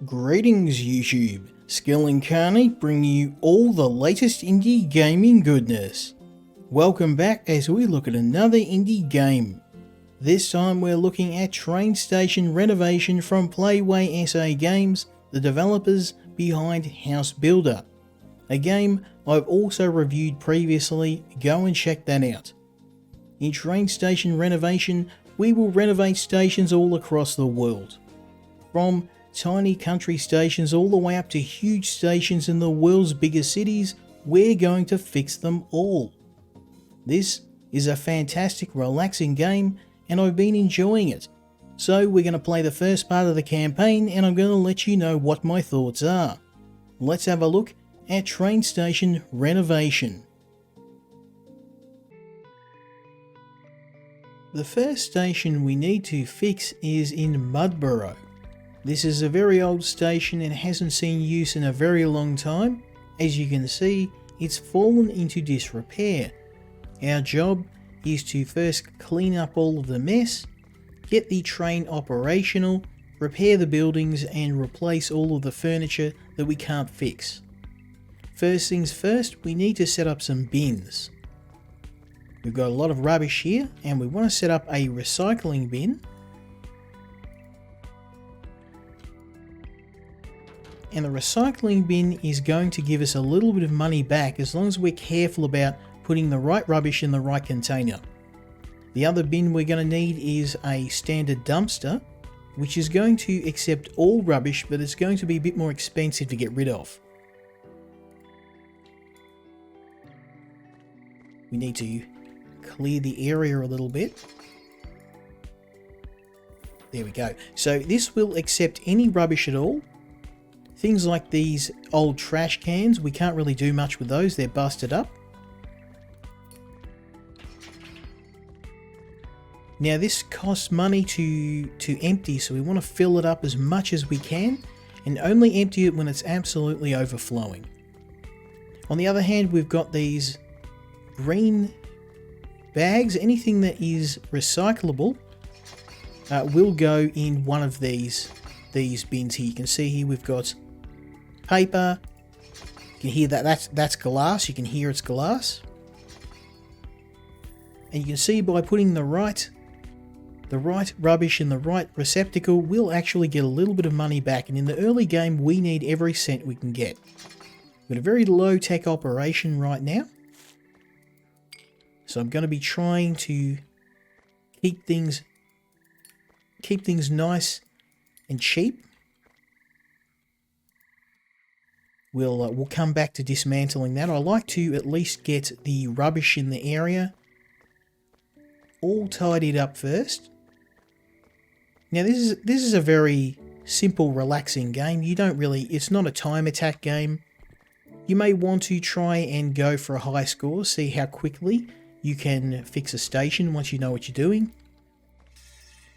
Greetings YouTube, Skill Incarnate bringing you all the latest indie gaming goodness. Welcome back as we look at another indie game. This time we're looking at Train Station Renovation from Playway SA Games, the developers behind House Builder. A game I've also reviewed previously, go and check that out. In Train Station Renovation, we will renovate stations all across the world. From tiny country stations all the way up to huge stations in the world's biggest cities, we're going to fix them all. This is a fantastic, relaxing game and I've been enjoying it. So we're going to play the first part of the campaign and I'm going to let you know what my thoughts are. Let's have a look at Train Station Renovation. The first station we need to fix is in Mudborough. This is a very old station and hasn't seen use in a very long time. As you can see, it's fallen into disrepair. Our job is to first clean up all of the mess, get the train operational, repair the buildings and replace all of the furniture that we can't fix. First things first, we need to set up some bins. We've got a lot of rubbish here and we want to set up a recycling bin. And the recycling bin is going to give us a little bit of money back as long as we're careful about putting the right rubbish in the right container. The other bin we're going to need is a standard dumpster, which is going to accept all rubbish, but it's going to be a bit more expensive to get rid of. We need to clear the area a little bit. There we go. So this will accept any rubbish at all. Things like these old trash cans, we can't really do much with those, they're busted up. Now this costs money to empty, so we want to fill it up as much as we can and only empty it when it's absolutely overflowing. On the other hand, we've got these green bags. Anything that is recyclable will go in one of these bins here. You can see here we've got paper. You can hear that's glass. You can hear it's glass. And you can see by putting the right rubbish in the right receptacle, we'll actually get a little bit of money back. And in the early game, we need every cent we can get. We've got a very low tech operation right now. So I'm going to be trying to keep things nice and cheap. We'll come back to dismantling that. I like to at least get the rubbish in the area all tidied up first. Now this is a very simple, relaxing game. It's not a time attack game. You may want to try and go for a high score, see how quickly you can fix a station once you know what you're doing.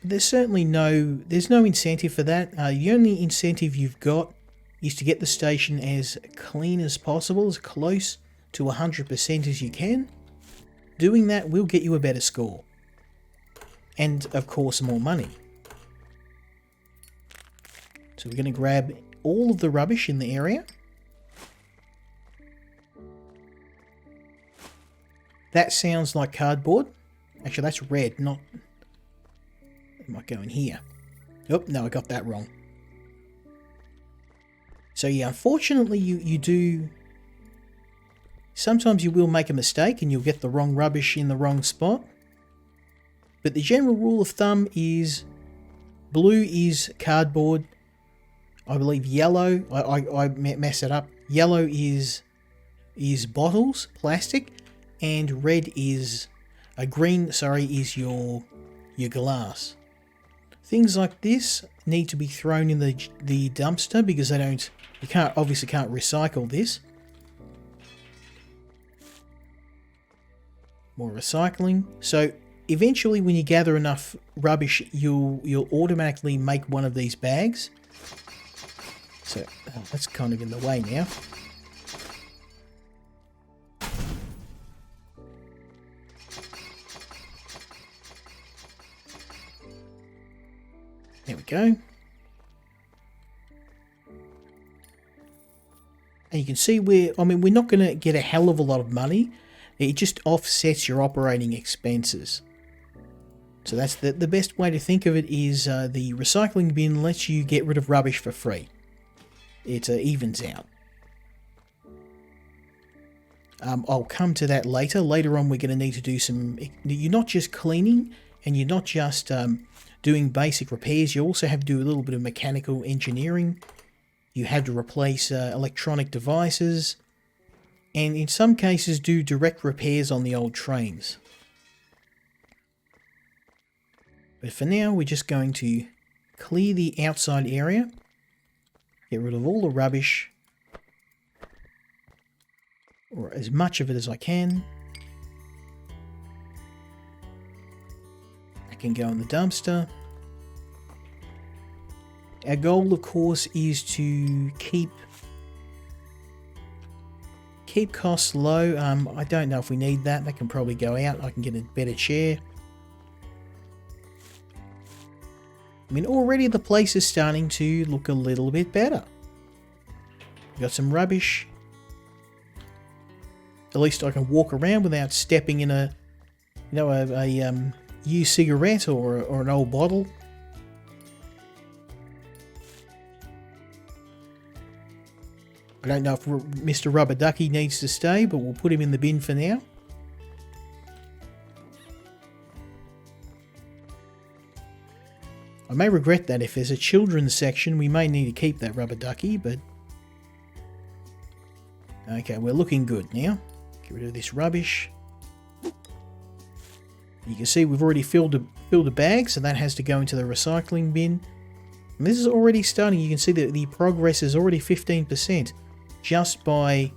There's no incentive for that. The only incentive you've got is to get the station as clean as possible, as close to 100% as you can. Doing that will get you a better score. And of course more money. So we're going to grab all of the rubbish in the area. That sounds like cardboard. Actually that's red, not... It might go in here. Oh, no, I got that wrong. So yeah, unfortunately you do... Sometimes you will make a mistake and you'll get the wrong rubbish in the wrong spot. But the general rule of thumb is blue is cardboard. I believe yellow, I mess it up. Yellow is bottles, plastic, and red is is your glass. Things like this need to be thrown in the dumpster because you obviously can't recycle this. More recycling. So eventually when you gather enough rubbish, you'll automatically make one of these bags. So that's kind of in the way now. There we go. And you can see we're not going to get a hell of a lot of money. It just offsets your operating expenses. So that's the best way to think of it is the recycling bin lets you get rid of rubbish for free. It evens out. I'll come to that later. Later on we're going to need to do some... You're not just cleaning and you're not just doing basic repairs. You also have to do a little bit of mechanical engineering. You have to replace electronic devices. And in some cases do direct repairs on the old trains. But for now we're just going to clear the outside area. Get rid of all the rubbish. Or as much of it as I can. That can go in the dumpster. Our goal, of course, is to keep costs low. I don't know if we need that. That can probably go out. I can get a better chair. I mean, already the place is starting to look a little bit better. We've got some rubbish. At least I can walk around without stepping in a used cigarette or an old bottle. I don't know if Mr. Rubber Ducky needs to stay, but we'll put him in the bin for now. I may regret that. If there's a children's section, we may need to keep that Rubber Ducky, but... Okay, we're looking good now. Get rid of this rubbish. You can see we've already filled a bag, so that has to go into the recycling bin. And this is already starting. You can see that the progress is already 15% just by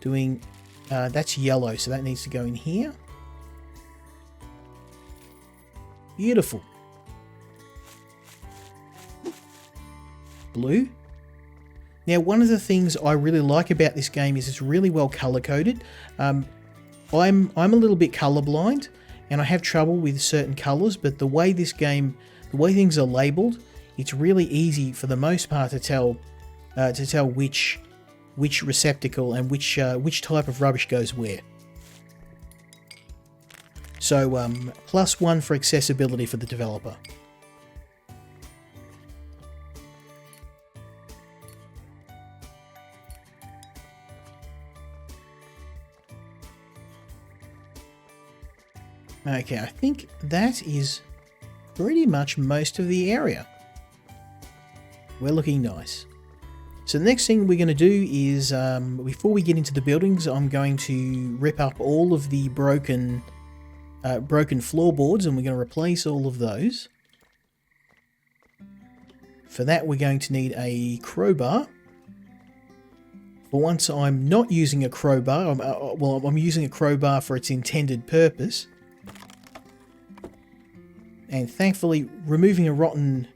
doing... that's yellow, so that needs to go in here. Beautiful. Blue. Now, one of the things I really like about this game is it's really well color-coded. I'm a little bit colorblind, and I have trouble with certain colors, but the way this game, the way things are labeled, it's really easy for the most part to tell which receptacle and which type of rubbish goes where. So, +1 for accessibility for the developer. Okay, I think that is pretty much most of the area. We're looking nice. So the next thing we're going to do is, before we get into the buildings, I'm going to rip up all of the broken floorboards, and we're going to replace all of those. For that, we're going to need a crowbar. For once, I'm not using a crowbar. I'm using a crowbar for its intended purpose. And thankfully, removing a rotten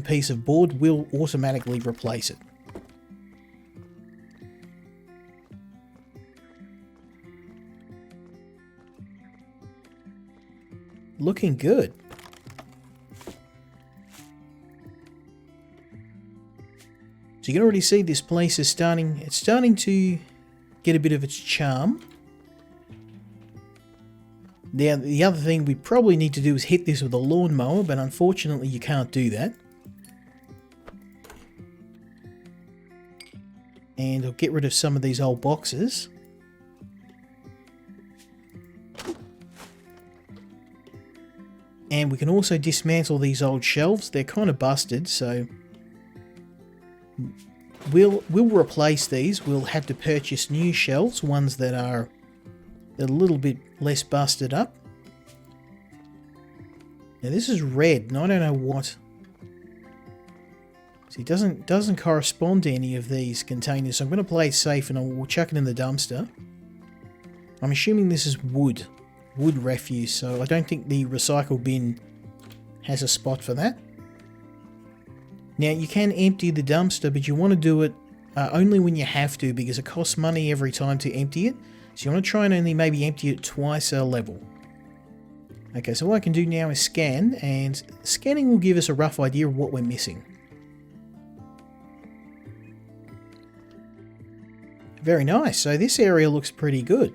piece of board will automatically replace it. Looking good. So you can already see this place is starting to get a bit of its charm. Now, the other thing we probably need to do is hit this with a lawnmower, but unfortunately you can't do that. And I'll get rid of some of these old boxes. And we can also dismantle these old shelves. They're kind of busted, so we'll replace these. We'll have to purchase new shelves, ones that are a little bit less busted up. Now this is red, and I don't know what. See, it doesn't correspond to any of these containers, so I'm going to play it safe and we'll chuck it in the dumpster. I'm assuming this is wood refuse, so I don't think the recycle bin has a spot for that. Now you can empty the dumpster, but you want to do it only when you have to, because it costs money every time to empty it. So you want to try and only maybe empty it twice a level. Okay, so what I can do now is scan, and scanning will give us a rough idea of what we're missing. Very nice. So this area looks pretty good.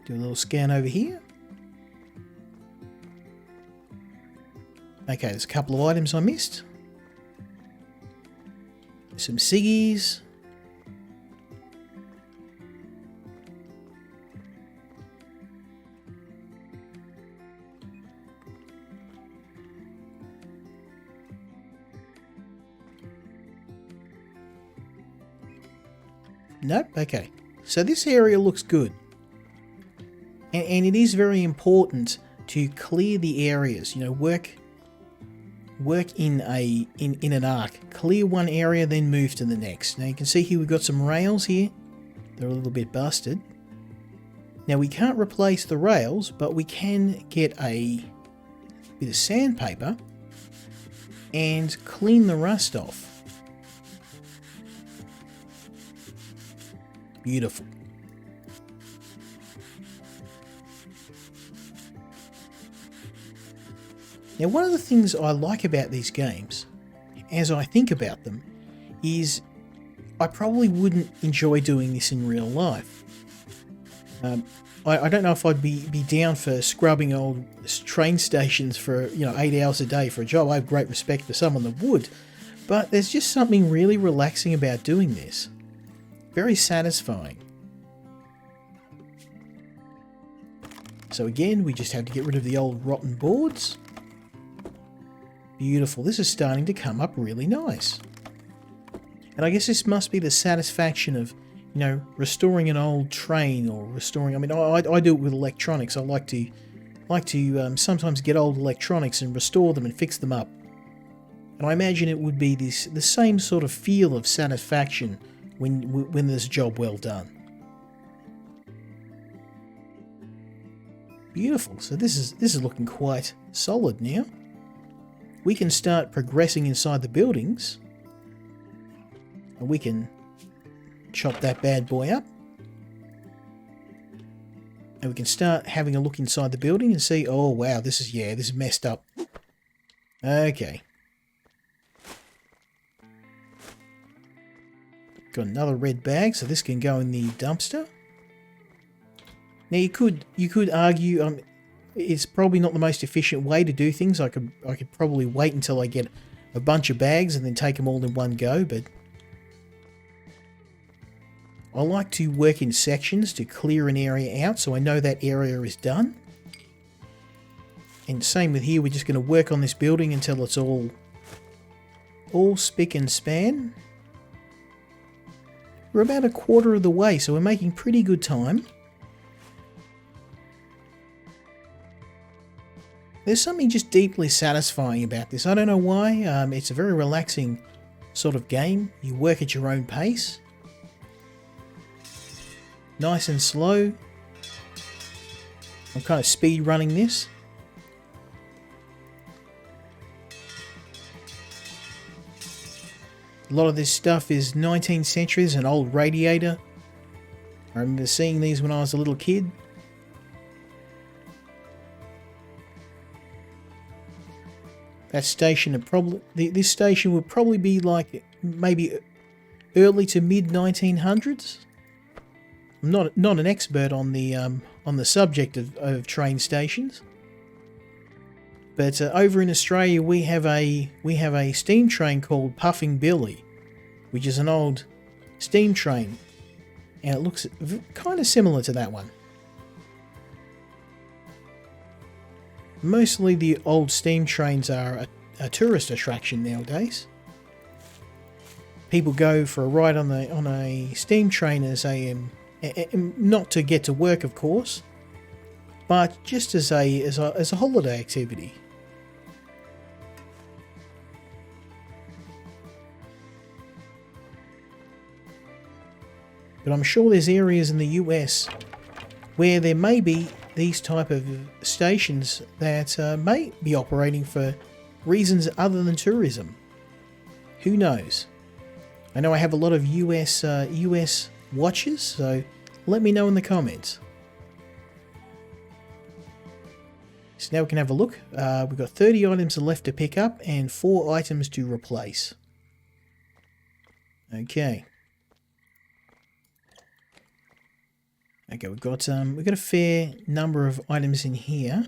Do a little scan over here. Okay, there's a couple of items I missed. Some ciggies. Nope, okay. So this area looks good. And it is very important to clear the areas, you know, work in an arc. Clear one area, then move to the next. Now you can see here we've got some rails here. They're a little bit busted. Now we can't replace the rails, but we can get a bit of sandpaper and clean the rust off. Beautiful. Now, one of the things I like about these games, as I think about them, is I probably wouldn't enjoy doing this in real life. I don't know if I'd be down for scrubbing old train stations for 8 hours a day for a job. I have great respect for someone that would, but there's just something really relaxing about doing this. Very satisfying. So again, we just have to get rid of the old rotten boards. Beautiful. This is starting to come up really nice. And I guess this must be the satisfaction of, restoring an old train or restoring... I mean, I do it with electronics. I like to sometimes get old electronics and restore them and fix them up. And I imagine it would be the same sort of feel of satisfaction when there's a job well done. Beautiful. So this is looking quite solid now. We can start progressing inside the buildings. And we can chop that bad boy up. And we can start having a look inside the building and see, oh wow, this is messed up. Okay. Got another red bag, so this can go in the dumpster. Now you could argue it's probably not the most efficient way to do things. I could probably wait until I get a bunch of bags and then take them all in one go, but I like to work in sections to clear an area out so I know that area is done. And same with here, we're just going to work on this building until it's all spick and span. We're about a quarter of the way, so we're making pretty good time. There's something just deeply satisfying about this. I don't know why. It's a very relaxing sort of game. You work at your own pace. Nice and slow. I'm kind of speed running this. A lot of this stuff is 19th century. There's an old radiator. I remember seeing these when I was a little kid. That station this station would probably be like maybe early to mid 1900s. I'm not an expert on the subject of train stations, but over in Australia we have a steam train called Puffing Billy, which is an old steam train, and it looks kind of similar to that one. Mostly the old steam trains are a tourist attraction nowadays. People go for a ride on a steam train as not to get to work, of course, but just as a holiday activity. But I'm sure there's areas in the US where there may be these type of stations that may be operating for reasons other than tourism. Who knows? I know I have a lot of US watchers, so let me know in the comments. So now we can have a look. We've got 30 items left to pick up and 4 items to replace. Okay. Okay, we've got a fair number of items in here.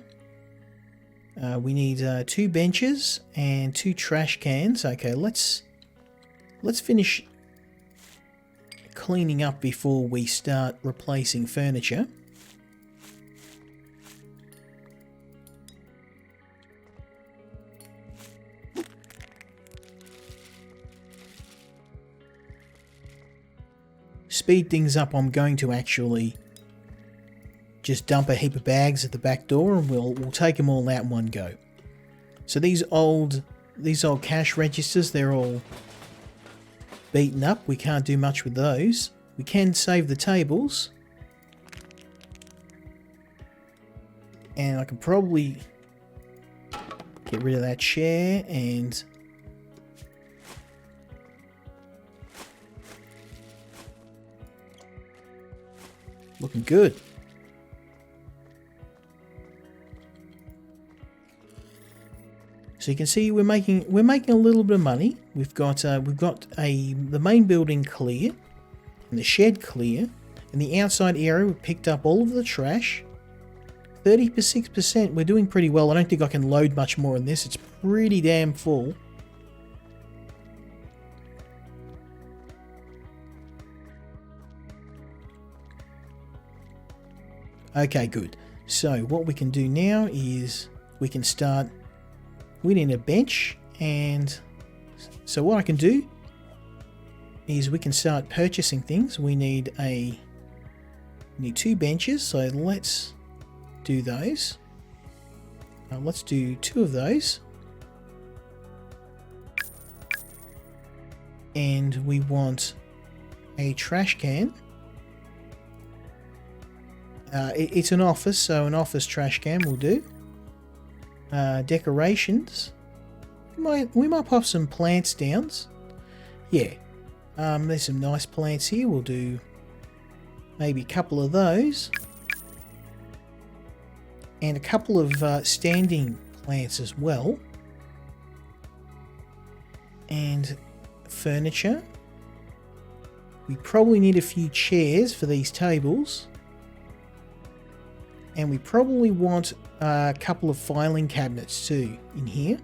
We need 2 benches and 2 trash cans. Okay, let's finish cleaning up before we start replacing furniture. Speed things up, I'm going to actually just dump a heap of bags at the back door and we'll take them all out in one go. So these old cash registers, they're all beaten up. We can't do much with those. We can save the tables. And I can probably get rid of that chair and looking good. So you can see we're making a little bit of money. We've got the main building clear and the shed clear. In the outside area, we've picked up all of the trash. 36%. We're doing pretty well. I don't think I can load much more in this. It's pretty damn full. Okay, good. So what we can do now is we can start. We need a bench, and so what I can do is we can start purchasing things. We need 2 benches, so let's do those. Let's do 2 of those. And we want a trash can. It's an office, so an office trash can will do. Decorations. We might pop some plants down. Yeah. There's some nice plants here. We'll do maybe a couple of those. And a couple of standing plants as well. And furniture. We probably need a few chairs for these tables. And we probably want a couple of filing cabinets too in here.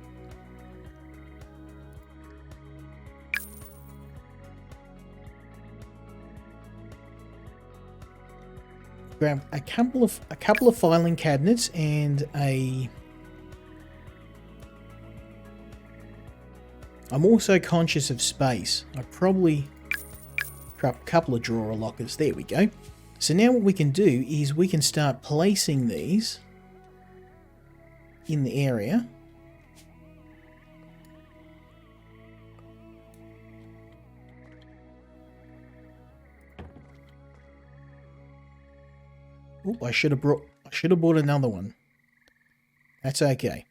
Grab a couple of filing cabinets and I'm also conscious of space. I probably grab a couple of drawer lockers. There we go. So now what we can do is we can start placing these in the area. Oop, I should have bought another one. That's okay.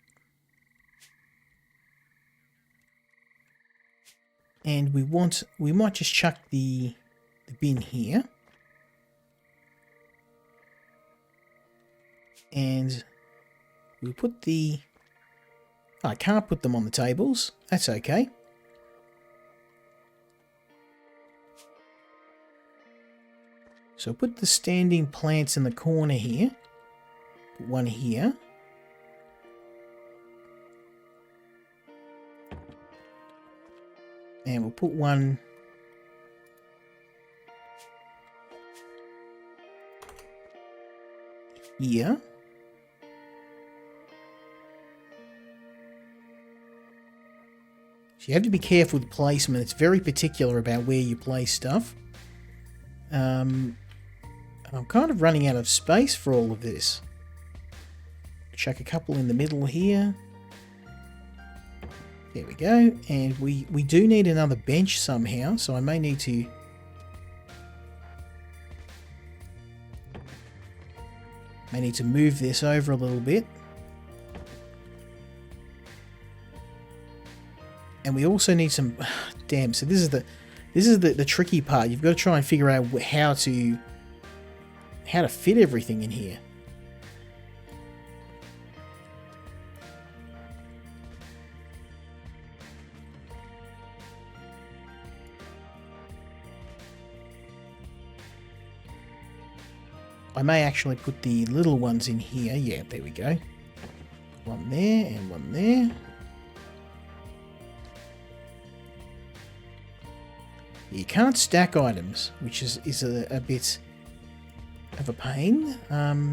And we might just chuck the bin here. And we put I can't put them on the tables. That's okay. So put the standing plants in the corner here. Put one here. And we'll put one here. So you have to be careful with placement. It's very particular about where you place stuff. I'm kind of running out of space for all of this. Chuck a couple in the middle here. There we go. And we do need another bench somehow, so I may need to move this over a little bit. And we also need some damn, so this is the tricky part. You've got to try and figure out how to fit everything in here. I may actually put the little ones in here. Yeah, there we go. One there and one there. You can't stack items, which is a bit of a pain.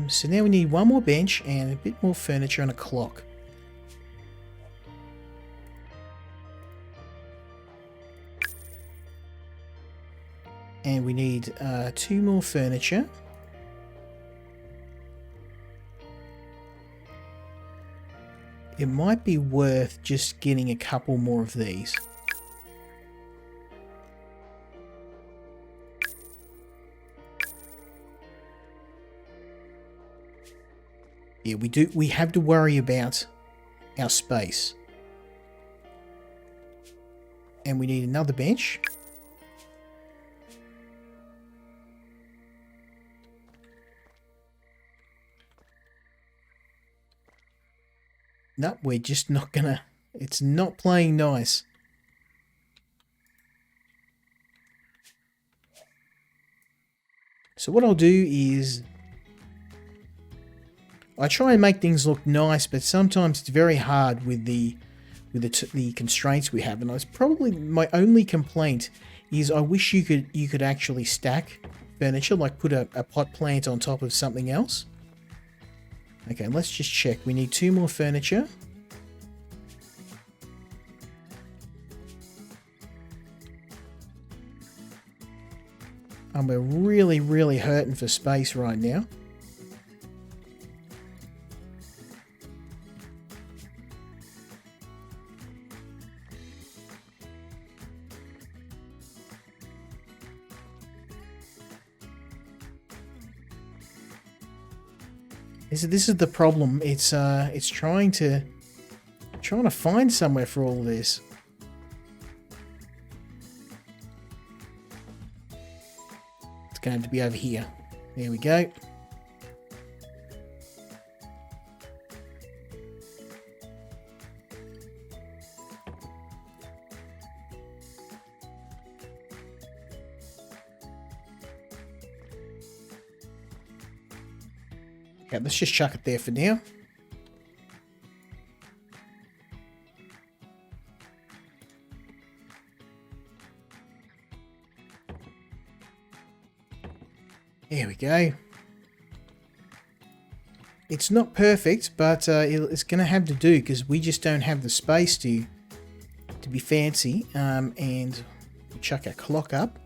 So now we need one more bench and a bit more furniture and a clock. And we need 2 more furniture. It might be worth just getting a couple more of these. Yeah, we have to worry about our space. And we need another bench. No, we're just not gonna... It's not playing nice. So what I'll do is... I try and make things look nice, but sometimes it's very hard with the constraints we have. And it's probably my only complaint is I wish you could actually stack furniture, like put a pot plant on top of something else. Okay, let's just check. We need 2 more furniture. And we're really, really hurting for space right now. This is the problem. It's trying to find somewhere for all this. It's going to have to be over here. There we go. Okay, let's just chuck it there for now. There we go. It's not perfect, but it's going to have to do because we just don't have the space to be fancy. And we'll chuck our clock up.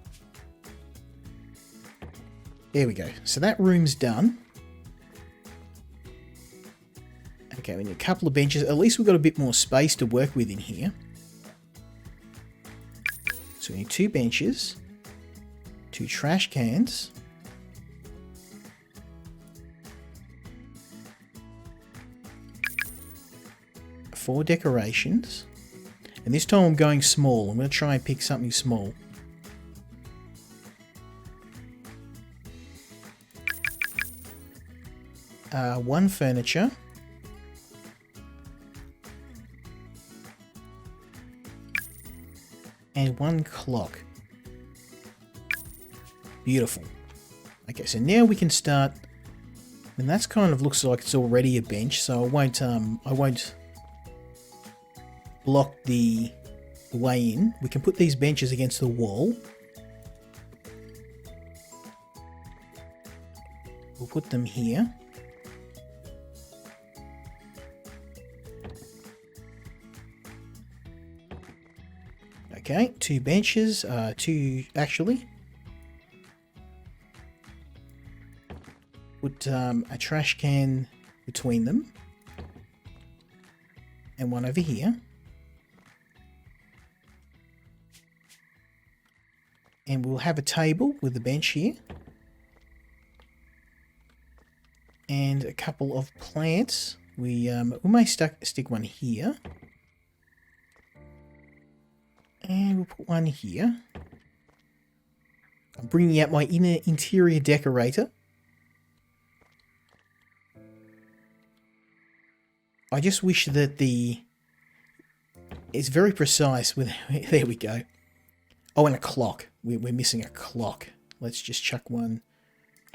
There we go. So that room's done. Okay, we need a couple of benches. At least we've got a bit more space to work with in here. So we need 2 benches, 2 trash cans, 4 decorations. And this time I'm going small. I'm going to try and pick something small. One furniture. And 1 clock. Beautiful. Okay, so now we can start. And that's kind of looks like it's already a bench, so I won't block the way in. We can put these benches against the wall. We'll put them here. Okay, 2 benches, 2 actually. Put a trash can between them. And 1 over here. And we'll have a table with a bench here. And a couple of plants. We may stick 1 here. And we'll put 1 here. I'm bringing out my interior decorator. I just wish that it's very precise with, there we go. Oh, and a clock. We're missing a clock. Let's just chuck 1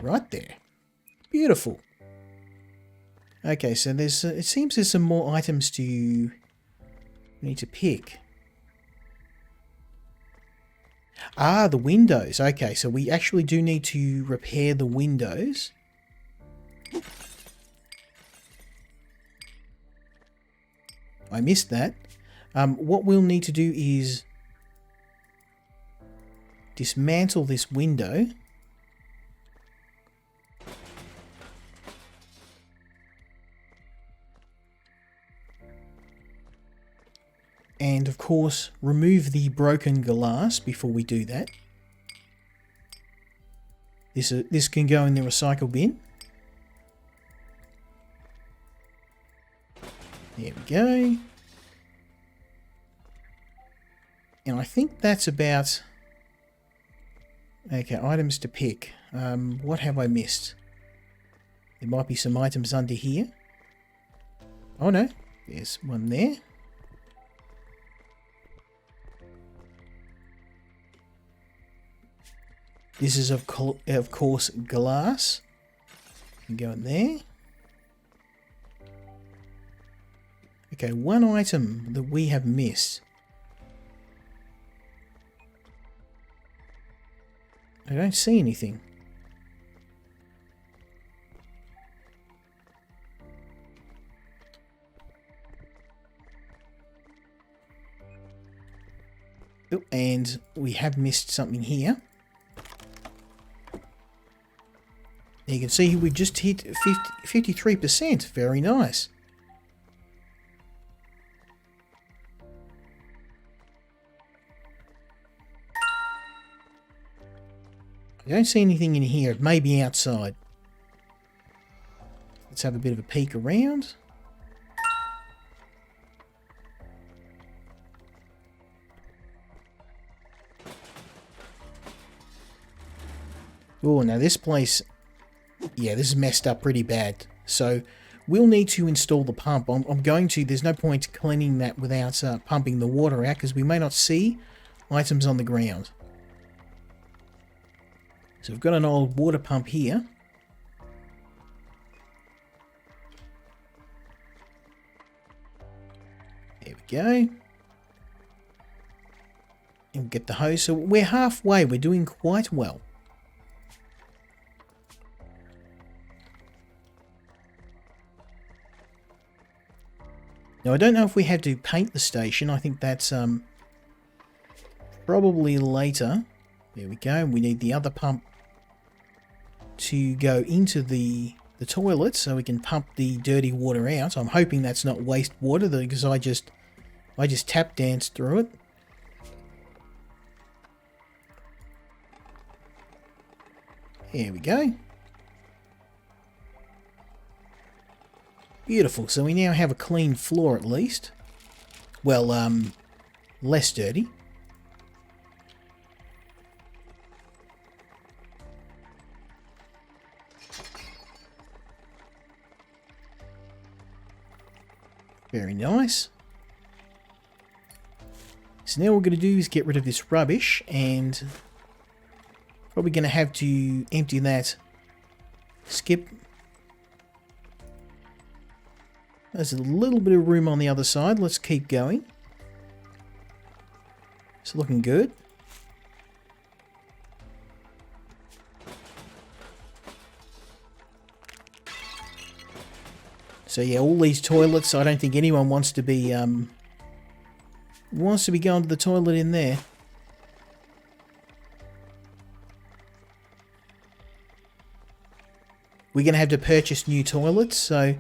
right there. Beautiful. Okay, so there's it seems there's some more items to need to pick. Ah, the windows. Okay, so we actually do need to repair the windows. I missed that. What we'll need to do is dismantle this window. And of course, remove the broken glass before we do that. This can go in the recycle bin. There we go. And I think that's about... Okay, items to pick. What have I missed? There might be some items under here. Oh no, there's one there. This is of course glass. You can go in there. Okay, one item that we have missed. I don't see anything. Oh, and we have missed something here. You can see we've just hit 53%. Very nice. I don't see anything in here. It may be outside. Let's have a bit of a peek around. Oh, now this place... Yeah, this is messed up pretty bad. So, we'll need to install the pump. I'm going to... There's no point cleaning that without pumping the water out, because we may not see items on the ground. So we've got an old water pump here. There we go. And we'll get the hose. So we're halfway. We're doing quite well. Now I don't know if we have to paint the station. I think that's probably later. There we go. We need the other pump to go into the toilet so we can pump the dirty water out. I'm hoping that's not waste water because I just tap danced through it. There we go. Beautiful. So we now have a clean floor at least. Well, less dirty. Very nice. So now what we're going to do is get rid of this rubbish, and probably going to have to empty that skip. There's a little bit of room on the other side. Let's keep going. It's looking good. So yeah, all these toilets, I don't think anyone wants to be going to the toilet in there. We're going to have to purchase new toilets, so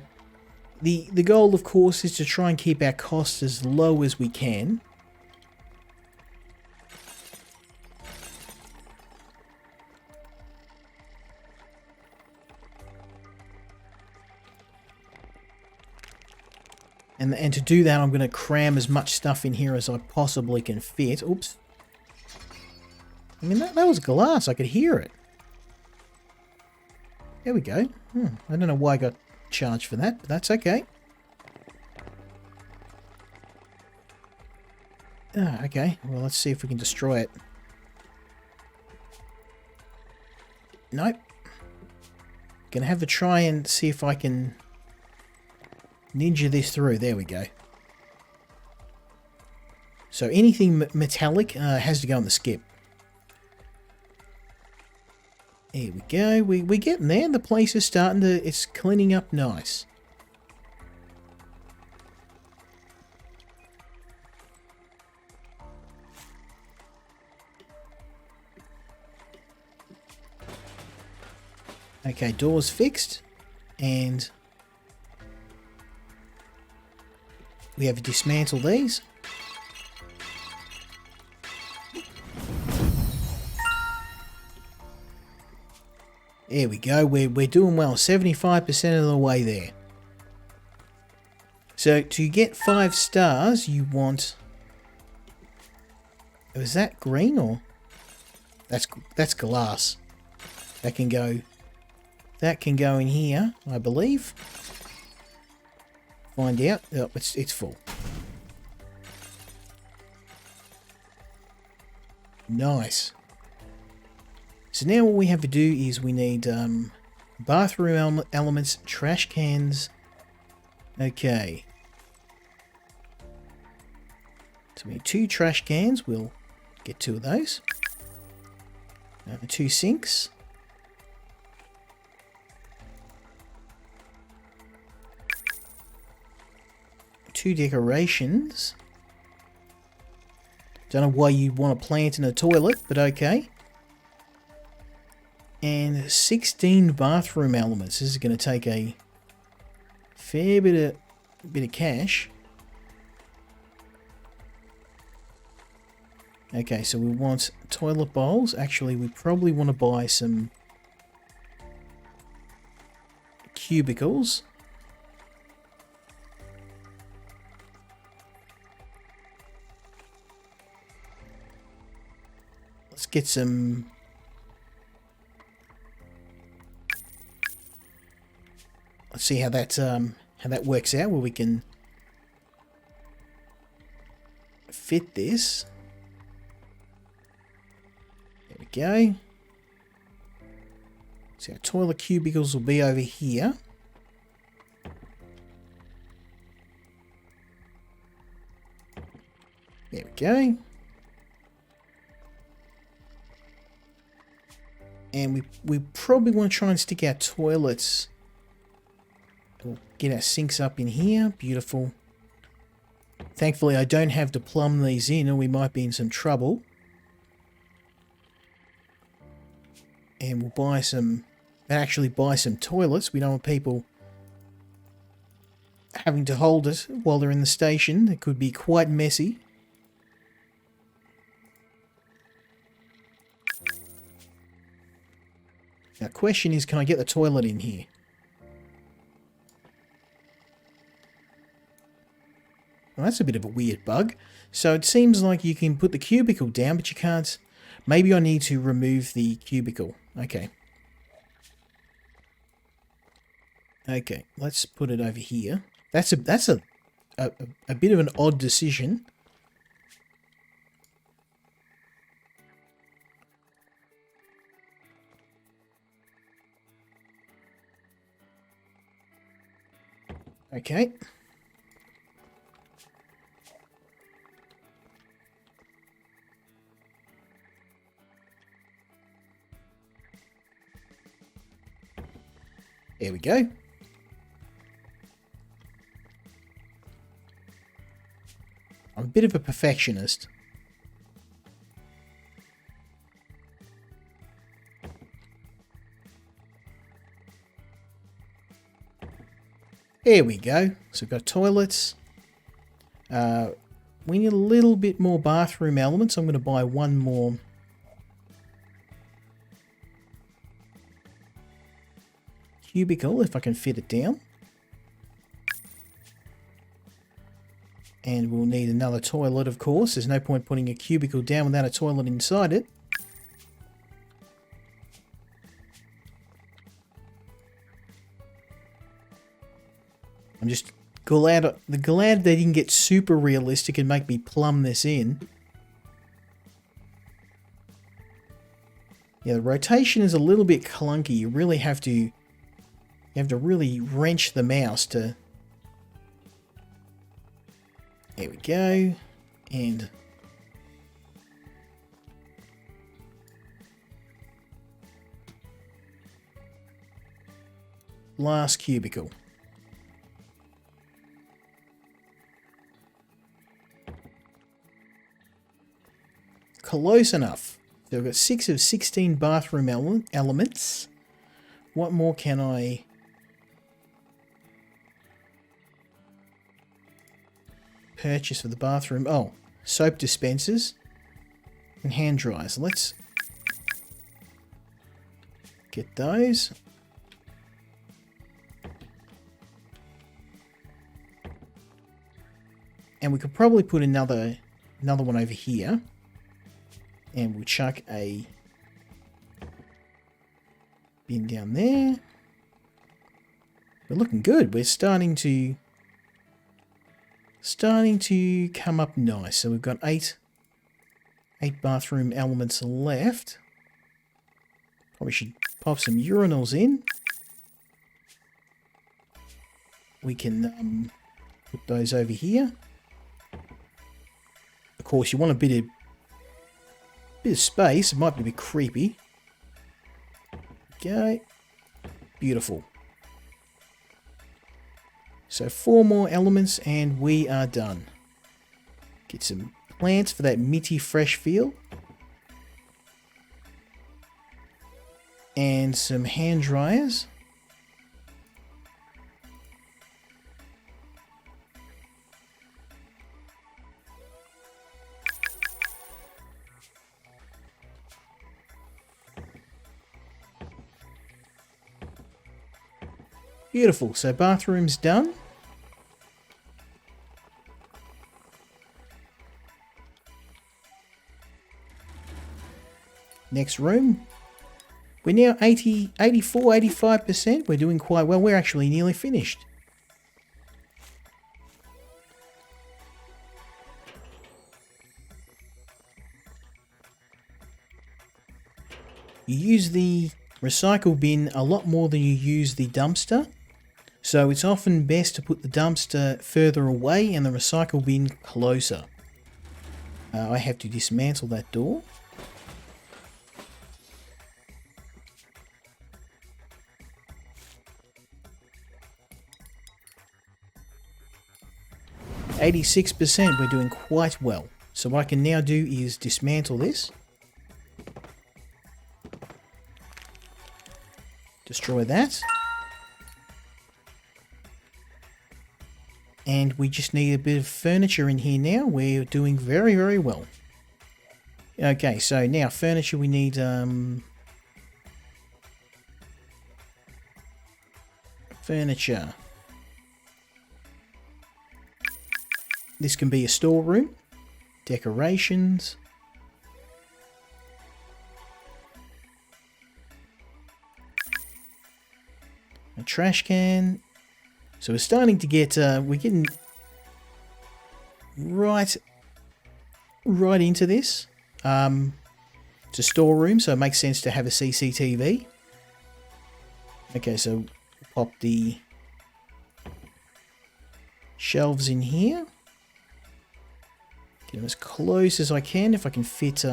the goal, of course, is to try and keep our costs as low as we can. And to do that, I'm going to cram as much stuff in here as I possibly can fit. Oops. I mean, that was glass. I could hear it. There we go. I don't know why I got charged for that, but that's okay. Okay. Well, let's see if we can destroy it. Nope. Gonna have to try and see if I can ninja this through. There we go. So anything metallic has to go on the skip. There we go. We're getting there. The place is starting to... It's cleaning up nice. Okay, doors fixed. And we have dismantled these. There we go, we're doing well, 75% of the way there. So to get 5 stars, you want... is that green or... That's glass. That can go in here, I believe. Find out. Oh, it's full. Nice. So now what we have to do is we need bathroom elements, trash cans. Okay. So we need 2 trash cans. We'll get 2 of those. 2 sinks. 2 decorations. Don't know why you'd want a plant in a toilet, but okay. And 16 bathroom elements. This is going to take a fair bit of cash. Okay, so we want toilet bowls. Actually, we probably want to buy some cubicles. Let's get some... Let's see how that works out, where we can fit this. There we go. So our toilet cubicles will be over here. There we go. And we probably want to try and stick our toilets... We'll get our sinks up in here. Beautiful. Thankfully, I don't have to plumb these in, or we might be in some trouble. And we'll buy some... actually buy some toilets. We don't want people having to hold it while they're in the station. It could be quite messy. Now, question is, can I get the toilet in here? Well, that's a bit of a weird bug. So it seems like you can put the cubicle down, but you can't... Maybe I need to remove the cubicle. Okay. Okay, let's put it over here. That's a bit of an odd decision. Okay. There we go. I'm a bit of a perfectionist. There we go. So we've got toilets. We need a little bit more bathroom elements. I'm going to buy 1 more. Cubicle, if I can fit it down. And we'll need another toilet, of course. There's no point putting a cubicle down without a toilet inside it. I'm just glad they didn't get super realistic and make me plumb this in. Yeah, the rotation is a little bit clunky. You really have to You have to really wrench the mouse to... There we go. And... last cubicle. Close enough. So I've got 6 of 16 bathroom elements. What more can I... purchase for the bathroom? Oh, soap dispensers and hand dryers. Let's get those. And we could probably put another one over here. And we'll chuck a bin down there. We're looking good. We're starting to come up nice. So we've got eight bathroom elements left. Probably should pop some urinals in. We can put those over here. Of course, you want a bit of space. It might be a bit creepy. Okay. Beautiful. So 4 more elements and we are done. Get some plants for that minty fresh feel. And some hand dryers. Beautiful. So bathroom's done. Next room. We're now 85%. We're doing quite well. We're actually nearly finished. You use the recycle bin a lot more than you use the dumpster. So it's often best to put the dumpster further away and the recycle bin closer. I have to dismantle that door. %, we're doing quite well. So what I can now do is dismantle this. Destroy that. And we just need a bit of furniture in here now. We're doing very, very well. Okay, so now furniture we need... furniture. This can be a storeroom. Decorations. A trash can. So we're starting to get, we're getting right into this. It's a storeroom, so it makes sense to have a CCTV. Okay, so pop the shelves in here. Get them as close as I can, if I can fit,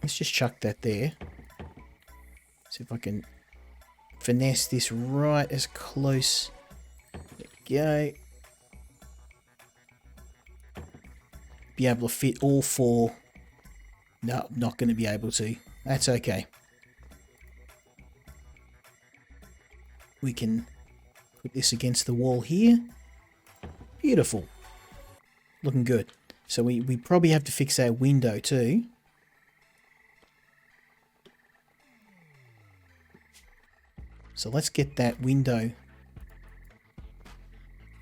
let's just chuck that there. See if I can finesse this right as close. There we go. Be able to fit all 4. No, not going to be able to. That's okay. We can put this against the wall here. Beautiful. Looking good. So we probably have to fix that window too. So let's get that window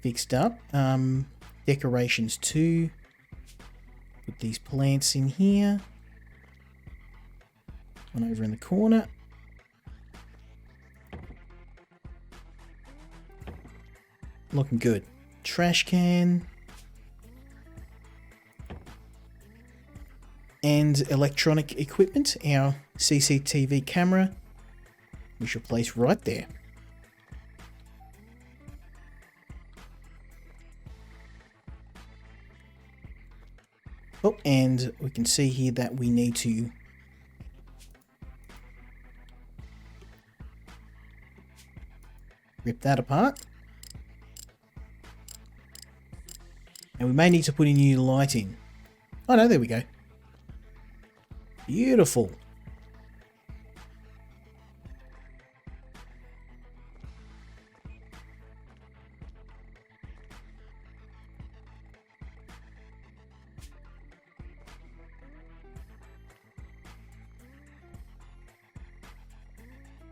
fixed up. Decorations too. Put these plants in here. One over in the corner. Looking good. Trash can. And electronic equipment. Our CCTV camera. we shall place right there. Oh, and we can see here that we need to rip that apart. And we may need to put a new light in. Oh no, there we go. Beautiful.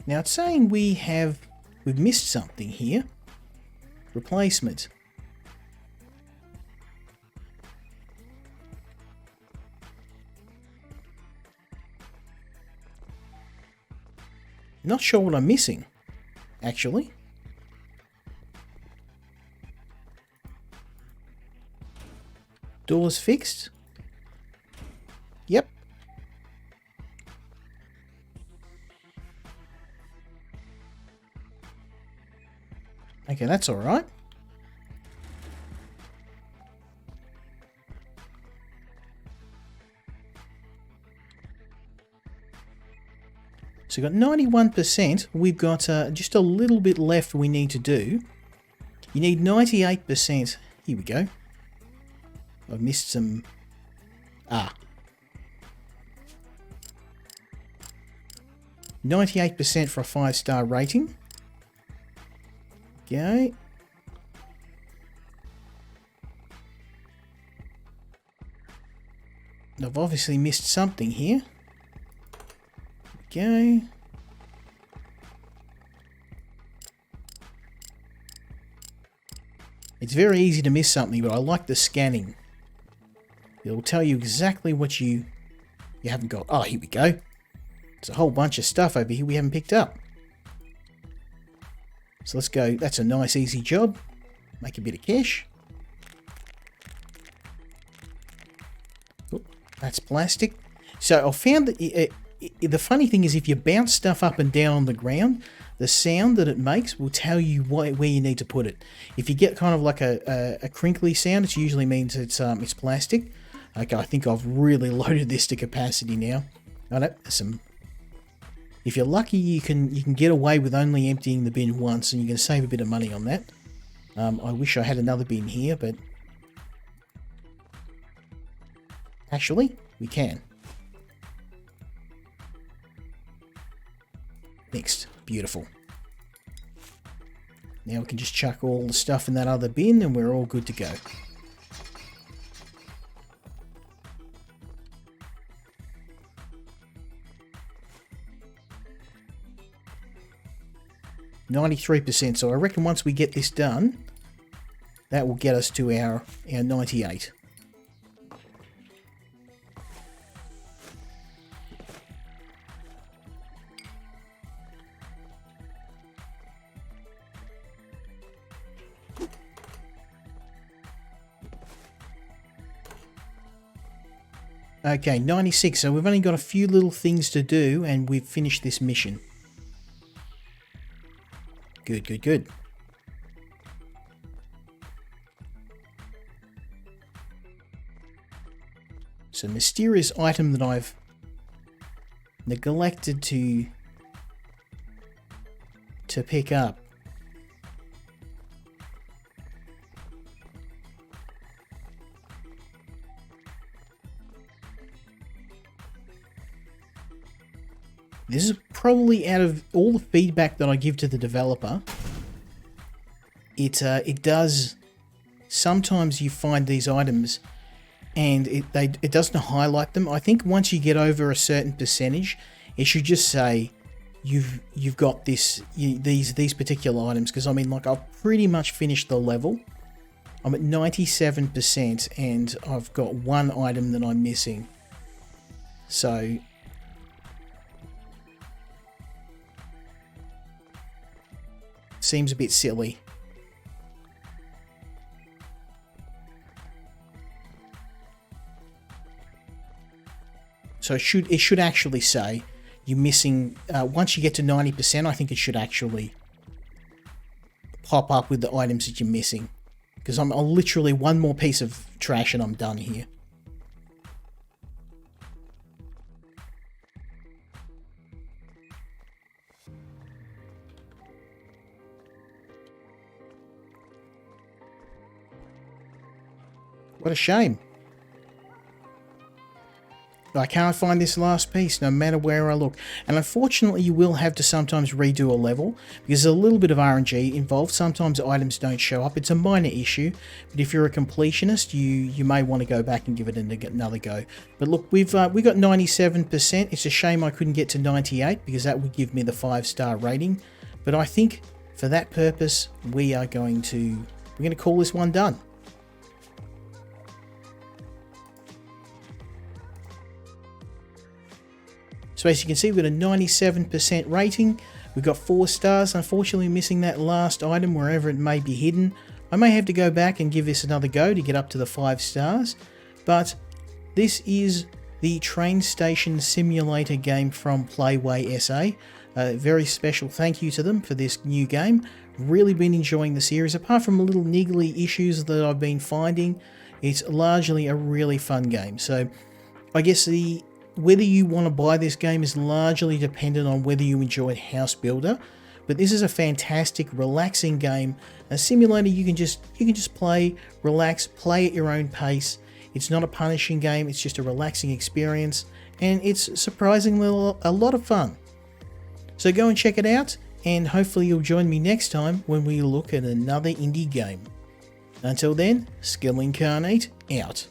Now it's saying we've missed something here. Replacement. Not sure what I'm missing, actually. Doors fixed? Yep. Okay, that's all right. So we've got 91%. We've got just a little bit left we need to do. You need 98%. Here we go. I've missed some... 98% for a 5-star rating. Okay. I've obviously missed something here. Okay. It's very easy to miss something, but I like the scanning. It'll tell you exactly what you haven't got. Oh, here we go. There's a whole bunch of stuff over here we haven't picked up. So let's go. That's a nice, easy job. Make a bit of cash. Oh, that's plastic. So I found that the funny thing is if you bounce stuff up and down on the ground, the sound that it makes will tell you where you need to put it. If you get kind of like a crinkly sound, it usually means it's plastic. Okay, I think I've really loaded this to capacity now. I know, some... If you're lucky, you can get away with only emptying the bin once, and you can save a bit of money on that. I wish I had another bin here, but actually, we can. Next, beautiful. Now we can just chuck all the stuff in that other bin, and we're all good to go. %, so I reckon once we get this done, that will get us to our 98. Okay, 96, so we've only got a few little things to do and we've finished this mission. Good, good, good. So, mysterious item that I've neglected to pick up. This is probably, out of all the feedback that I give to the developer, it does, sometimes you find these items and it doesn't highlight them. I think once you get over a certain percentage, it should just say you've got these particular items, because I mean, like, I've pretty much finished the level. I'm at 97% and I've got one item that I'm missing. So seems a bit silly. So it should actually say you're missing, once you get to 90%, I think it should actually pop up with the items that you're missing. Because I'm literally one more piece of trash and I'm done here. What a shame. I can't find this last piece no matter where I look. And unfortunately you will have to sometimes redo a level because there's a little bit of RNG involved. Sometimes items don't show up. It's a minor issue, but if you're a completionist you may want to go back and give it another go. But look, we got 97%. It's a shame I couldn't get to 98 because that would give me the 5-star rating. But I think for that purpose we're going to call this one done. So as you can see, we've got a 97% rating. We've got 4 stars. Unfortunately, missing that last item wherever it may be hidden. I may have to go back and give this another go to get up to the 5 stars. But this is the Train Station Simulator game from Playway SA. Very special thank you to them for this new game. Really been enjoying the series. Apart from little niggly issues that I've been finding, it's largely a really fun game. So I guess whether you want to buy this game is largely dependent on whether you enjoy House Builder, but this is a fantastic, relaxing game. A simulator you can just play, relax, play at your own pace. It's not a punishing game, it's just a relaxing experience, and it's surprisingly a lot of fun. So go and check it out, and hopefully you'll join me next time when we look at another indie game. Until then, Skill Incarnate out.